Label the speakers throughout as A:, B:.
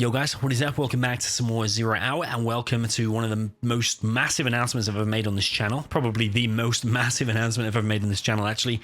A: Yo guys, what is up? Welcome back to some more Zero Hour, and welcome to one of the most massive announcements I've ever made on this channel. Probably the most massive announcement I've ever made on this channel, actually.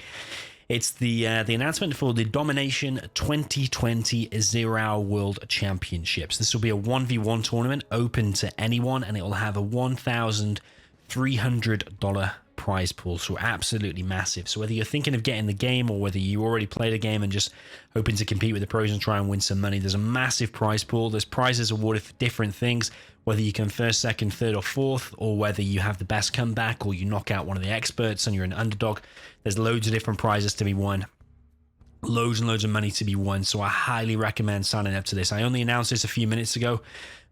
A: It's the announcement for the DOMI-NATION 2020 Zero Hour World Championships. This will be a 1v1 tournament open to anyone, and it will have a $1,300 prize pool, so absolutely massive. So whether you're thinking of getting the game or whether you already played a game and just hoping to compete with the pros and try and win some money, there's a massive prize pool. There's prizes awarded for different things, whether you come first, second, third or fourth, or whether you have the best comeback or you knock out one of the experts and you're an underdog. There's loads of different prizes to be won, loads and loads of money to be won. So I highly recommend signing up to this. I only announced this a few minutes ago,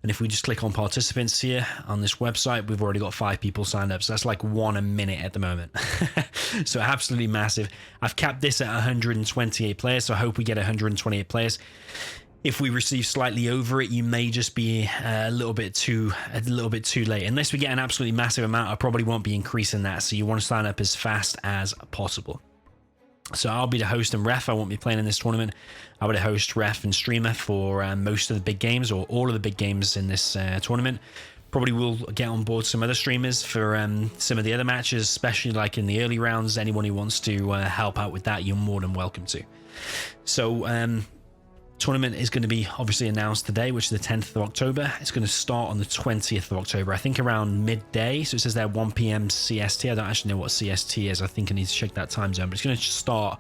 A: and if we just click on participants here on this website, we've already got 5 people signed up. So that's like 1 a minute at the moment. So absolutely massive. I've capped this at 128 players, so I hope we get 128 players. If we receive slightly over it, you may just be a little bit too late. Unless we get an absolutely massive amount, I probably won't be increasing that. So you want to sign up as fast as possible. So I'll be the host and ref. I won't be playing in this tournament. I'll be the host, ref, and streamer for most of the big games, or all of the big games in this tournament. Probably will get on board some other streamers for some of the other matches, especially like in the early rounds. Anyone who wants to help out with that, you're more than welcome to. So tournament is going to be obviously announced today, which is the 10th of October. It's going to start on the 20th of October, I think around midday. So it says there 1 p.m. CST. I don't actually know what CST is. I think I need to check that time zone, but it's going to start,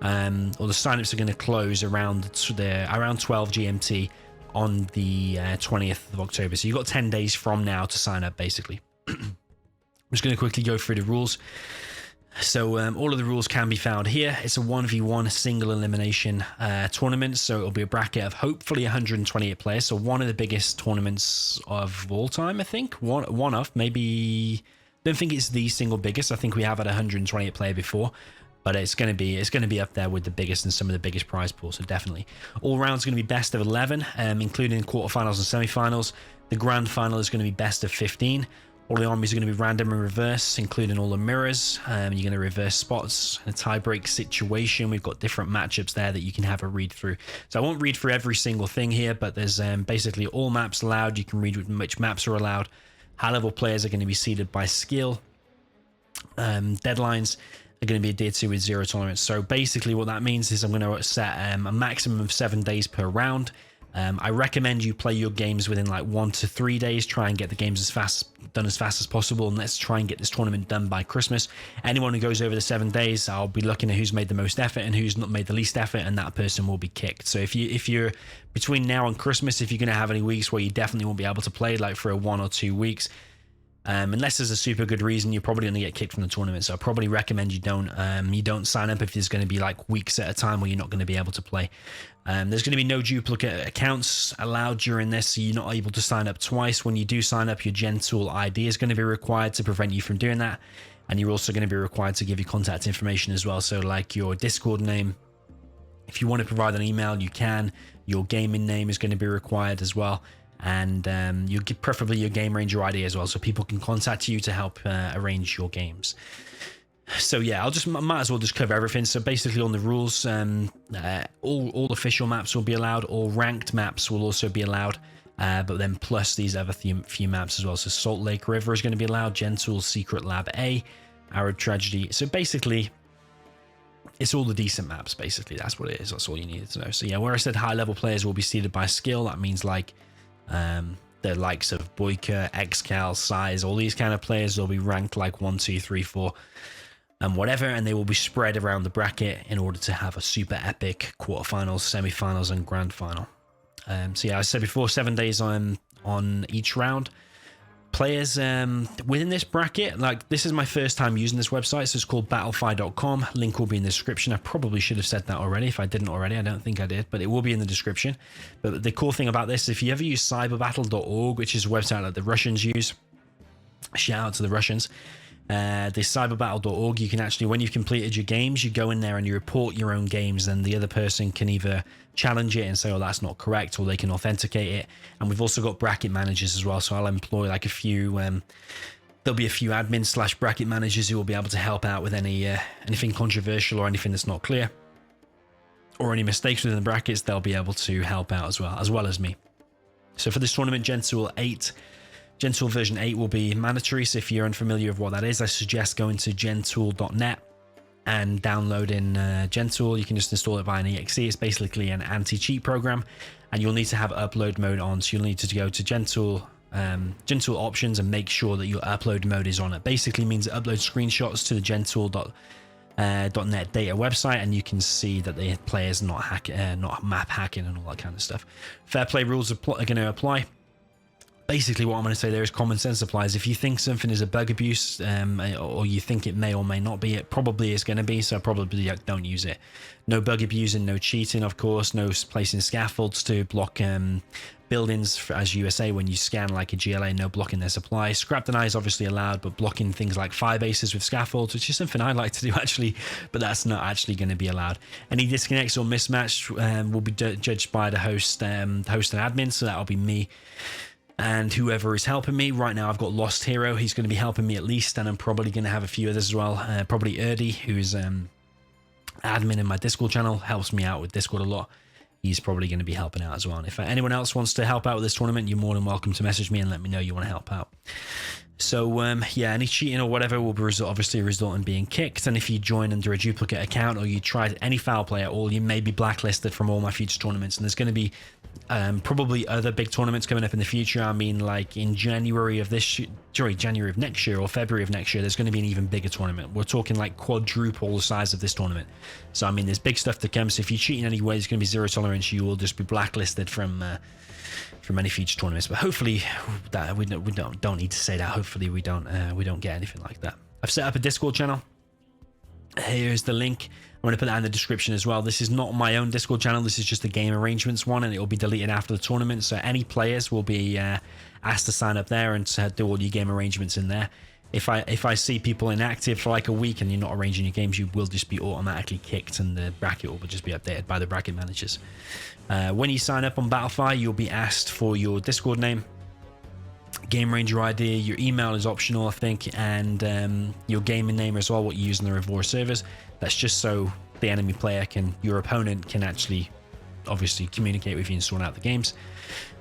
A: or the signups are going to close around 12 GMT on the 20th of October. So you've got 10 days from now to sign up, basically. I'm just going to quickly go through the rules. So all of the rules can be found here. It's a 1v1 single elimination tournament, so it'll be a bracket of hopefully 128 players. So one of the biggest tournaments of all time, I think. One of, maybe, don't think it's the single biggest. I think we have had 128 player before, but it's going to be up there with the biggest and some of the biggest prize pools. So definitely, all rounds are going to be best of 11, including quarterfinals and semifinals. The grand final is going to be best of 15. All the armies are going to be random and reverse, including all the mirrors. You're going to reverse spots in a tie-break situation. We've got different matchups there that you can have a read through. So I won't read through every single thing here, but there's basically all maps allowed. You can read which maps are allowed. High-level players are going to be seeded by skill. Deadlines are going to be adhered to with zero tolerance. So basically what that means is I'm going to set a maximum of 7 days per round. I recommend you play your games within like 1 to 3 days. Try and get the games done as fast as possible, and let's try and get this tournament done by Christmas. Anyone who goes over the 7 days, I'll be looking at who's made the most effort and who's not made the least effort, and that person will be kicked. So if you're between now and Christmas, if you're going to have any weeks where you definitely won't be able to play, like for a 1 or 2 weeks, unless there's a super good reason, you're probably going to get kicked from the tournament. So I probably recommend you don't sign up if there's going to be like weeks at a time where you're not going to be able to play. There's going to be no duplicate accounts allowed during this, so you're not able to sign up twice. When you do sign up, your Gen-Tool ID is going to be required to prevent you from doing that, and you're also going to be required to give your contact information as well. So like your Discord name, if you want to provide an email, you can. Your gaming name is going to be required as well, and preferably your Game Ranger ID as well, so people can contact you to help arrange your games. So yeah, might as well just cover everything. So basically on the rules, all official maps will be allowed, all ranked maps will also be allowed, but then plus these other few maps as well. So Salt Lake River is going to be allowed, Gen-Tool Secret Lab A, Arab Tragedy. So basically it's all the decent maps, basically. That's what it is. That's all you needed to know. So yeah, where I said high level players will be seeded by skill, that means like the likes of Boyka, Xcal, Size, all these kind of players will be ranked like 1, 2, 3, 4 and whatever, and they will be spread around the bracket in order to have a super epic quarterfinals, semifinals, and grand final. So yeah, I said before, 7 days on each round. Players within this bracket, like this is my first time using this website, so it's called battlefy.com. Link will be in the description. I probably should have said that already. If I didn't already, I don't think I did, but it will be in the description. But the cool thing about this, if you ever use cyberbattle.org, which is a website that the Russians use, shout out to the Russians. The cyberbattle.org, you can actually, when you've completed your games, you go in there and you report your own games, and the other person can either challenge it and say, oh, that's not correct, or they can authenticate it. And we've also got bracket managers as well, so I'll employ like a few there'll be a few admin / bracket managers who will be able to help out with anything controversial or anything that's not clear, or any mistakes within the brackets. They'll be able to help out as well as me. So for this tournament, Gen Tool version 8 will be mandatory. So if you're unfamiliar with what that is, I suggest going to gentool.net and downloading Gen Tool. You can just install it via an exe. It's basically an anti-cheat program, and you'll need to have upload mode on. So you'll need to go to Gen Tool options and make sure that your upload mode is on. It basically means it uploads screenshots to the gentool.net data website, and you can see that the player's not map hacking and all that kind of stuff. Fair play rules are going to apply. Basically, what I'm going to say there is common sense applies. If you think something is a bug abuse, or you think it may or may not be, it probably is going to be, so probably don't use it. No bug abusing, no cheating, of course, no placing scaffolds to block buildings as USA when you scan like a GLA, no blocking their supply. Scrap deny is obviously allowed, but blocking things like firebases with scaffolds, which is something I like to do actually, but that's not actually going to be allowed. Any disconnects or mismatch will be judged by the host and admin, so that'll be me and whoever is helping me. Right now I've got Lost Hero, he's going to be helping me at least, and I'm probably going to have a few others as well. Probably Erdy, who's admin in my Discord channel, helps me out with Discord a lot. He's probably going to be helping out as well. And if anyone else wants to help out with this tournament, you're more than welcome to message me and let me know you want to help out. So yeah, any cheating or whatever will be obviously result in being kicked. And if you join under a duplicate account or you tried any foul play at all, you may be blacklisted from all my future tournaments. And there's going to be probably other big tournaments coming up in the future. I mean, like in January of next year or February of next year, there's going to be an even bigger tournament. We're talking like quadruple the size of this tournament. So I mean, there's big stuff to come. So if you cheat in any way, it's going to be zero tolerance. You will just be blacklisted from any future tournaments. But hopefully, that we don't need to say that. Hopefully, we don't get anything like that. I've set up a Discord channel. Here's the link. I'm going to put that in the description as well. This is not my own Discord channel. This is just a game arrangements one, and it will be deleted after the tournament. So any players will be asked to sign up there and to do all your game arrangements in there. If I see people inactive for like a week and you're not arranging your games, you will just be automatically kicked, and the bracket will just be updated by the bracket managers. When you sign up on Battlefy, you'll be asked for your Discord name, Game Ranger ID, your email is optional, I think, and your gaming name as well, what you use in the Revora servers. That's just so the enemy player your opponent can actually obviously communicate with you and sort out the games.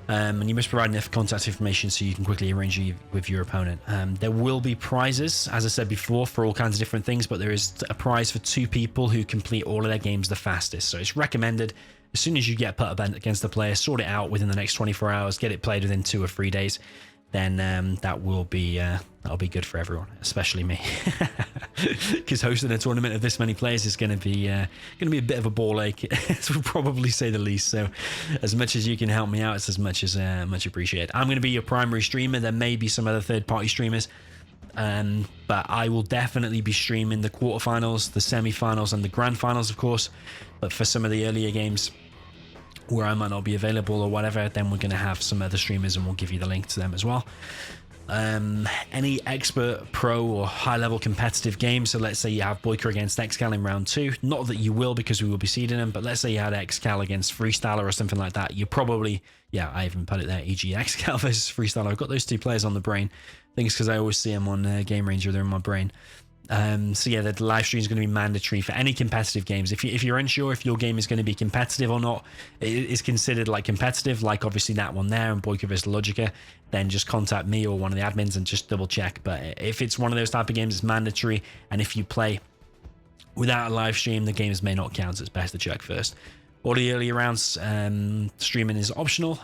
A: And you must provide enough contact information so you can quickly arrange with your opponent. There will be prizes, as I said before, for all kinds of different things, but there is a prize for 2 people who complete all of their games the fastest. So it's recommended as soon as you get put up against the player, sort it out within the next 24 hours, get it played within 2 or 3 days. Then that'll be good for everyone, especially me, because hosting a tournament of this many players is going to be a bit of a ball ache, to probably say the least. So, as much as you can help me out, it's as much appreciated. I'm going to be your primary streamer. There may be some other third-party streamers, but I will definitely be streaming the quarterfinals, the semi-finals, and the grand finals, of course. But for some of the earlier games where I might not be available or whatever, then we're going to have some other streamers and we'll give you the link to them as well. Any expert, pro, or high-level competitive games, so let's say you have Boyka against XCal in round 2, not that you will because we will be seeding them, but let's say you had XCal against Freestyler or something like that, you probably, yeah, I even put it there, e.g. XCal versus Freestyler. I've got those 2 players on the brain. I think it's because I always see them on Game Ranger, they're in my brain. So yeah, the live stream is going to be mandatory for any competitive games. If you're unsure if your game is going to be competitive or not, it is considered like competitive, like obviously that one there and Boyka vs Logica, then just contact me or one of the admins and just double check. But if it's one of those type of games, it's mandatory, and if you play without a live stream, the games may not count. It's best to check first. All the earlier rounds, streaming is optional.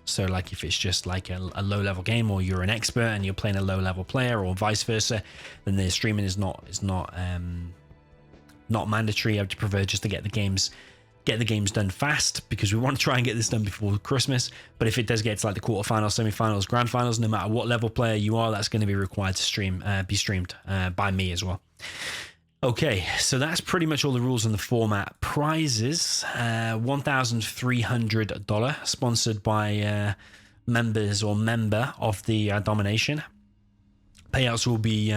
A: So like if it's just like a low-level game, or you're an expert and you're playing a low-level player, or vice versa, then the streaming is not mandatory. I would prefer just to get the games done fast, because we want to try and get this done before Christmas. But if it does get to like the quarterfinals, semi-finals, grand finals, no matter what level player you are, that's going to be required to be streamed by me as well. Okay, so that's pretty much all the rules on the format. Prizes, $1,300, sponsored by members or member of the DOMI-NATION. Payouts will be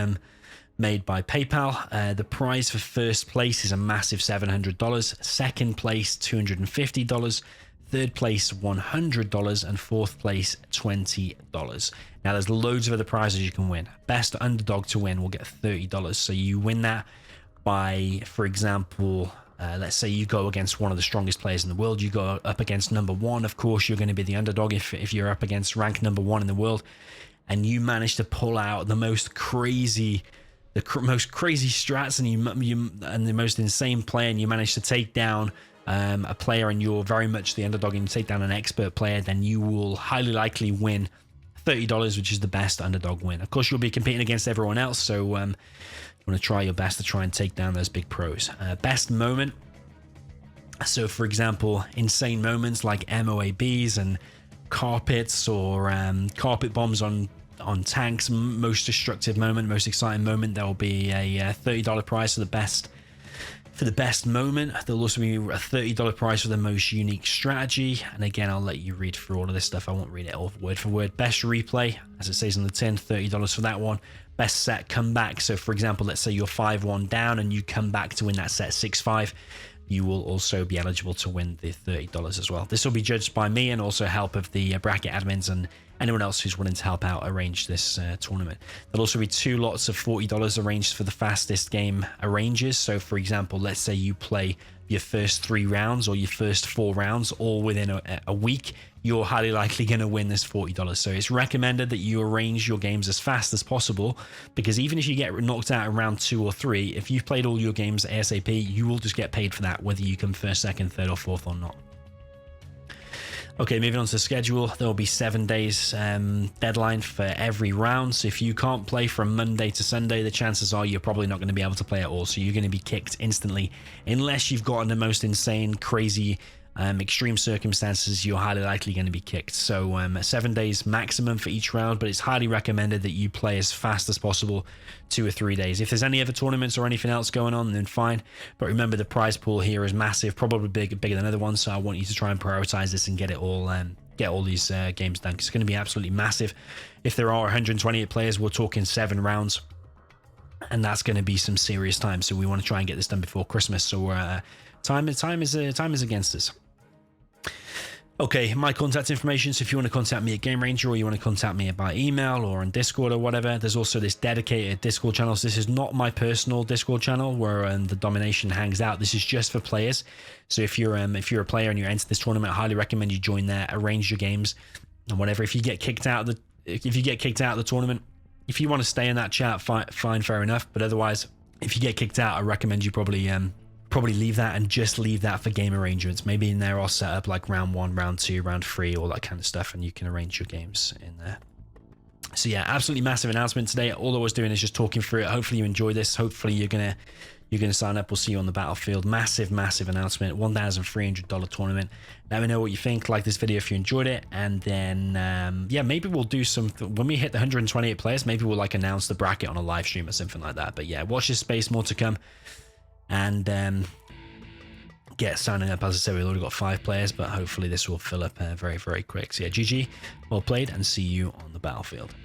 A: made by PayPal. The prize for first place is a massive $700, second place $250, third place $100, and fourth place $20. Now there's loads of other prizes you can win. Best underdog to win will get $30, so you win that by, for example, Let's say you go against one of the strongest players in the world. You go up against number one. Of course, you're going to be the underdog if you're up against rank number one in the world, and you manage to pull out the most crazy strats and the most insane play, and you manage to take down a player, and you're very much the underdog, and you take down an expert player, then you will highly likely win $30, which is the best underdog win. Of course, you'll be competing against everyone else, so you want to try your best to try and take down those big pros. Best moment. So, for example, insane moments like MOABs and carpets, or carpet bombs on tanks. Most destructive moment, most exciting moment. There will be a $30 prize for the best moment. There'll also be a $30 prize for the most unique strategy. And again, I'll let you read through all of this stuff. I won't read it all word for word. Best replay, as it says on the tin, $30 for that one. Best set comeback. So for example, let's say you're 5-1 down and you come back to win that set 6-5. You will also be eligible to win the $30 as well. This will be judged by me and also help of the bracket admins and anyone else who's willing to help out arrange this tournament. There'll also be 2 lots of $40 arranged for the fastest game arrangers. So for example, let's say you play your first 3 rounds or your first 4 rounds all within a week, you're highly likely going to win this $40. So it's recommended that you arrange your games as fast as possible, because even if you get knocked out in round 2 or 3, if you've played all your games ASAP, you will just get paid for that, whether you come first, second, third, or fourth or not. Okay, moving on to the schedule. There will be 7 days deadline for every round. So if you can't play from Monday to Sunday, the chances are you're probably not going to be able to play at all. So you're going to be kicked instantly, unless you've gotten the most insane, crazy, extreme circumstances. You're highly likely going to be kicked. So 7 days maximum for each round, but it's highly recommended that you play as fast as possible, 2 or 3 days. If there's any other tournaments or anything else going on, then fine. But remember, the prize pool here is massive, probably bigger than other ones. So I want you to try and prioritize this and get all these games done, because it's going to be absolutely massive. If there are 128 players, we're talking 7 rounds. And that's going to be some serious time. So we want to try and get this done before Christmas. So time is against us. Okay, my contact information. So if you want to contact me at Game Ranger, or you want to contact me by email or on Discord or whatever, there's also this dedicated Discord channel. So this is not my personal Discord channel where the DoMi-NATION hangs out. This is just for players. So if you're a player and you enter this tournament, I highly recommend you join there, arrange your games and whatever. If you get kicked out of the tournament, if you want to stay in that chat, fine, fair enough. But otherwise, if you get kicked out, I recommend you probably leave that and just leave that for game arrangements. Maybe in there I'll set up like round 1, round 2, round 3, all that kind of stuff, and you can arrange your games in there. So yeah, absolutely massive announcement today. All I was doing is just talking through it. Hopefully you enjoy this. Hopefully you're gonna sign up. We'll see you on the battlefield. Massive announcement. $1,300 tournament. Let me know what you think. Like this video if you enjoyed it, and then yeah, maybe we'll do some when we hit the 128 players. Maybe we'll like announce the bracket on a live stream or something like that. But yeah, watch this space, more to come. And get signing up. As I said, we've already got 5 players, but hopefully this will fill up very, very quick. So yeah, GG, well played, and see you on the battlefield.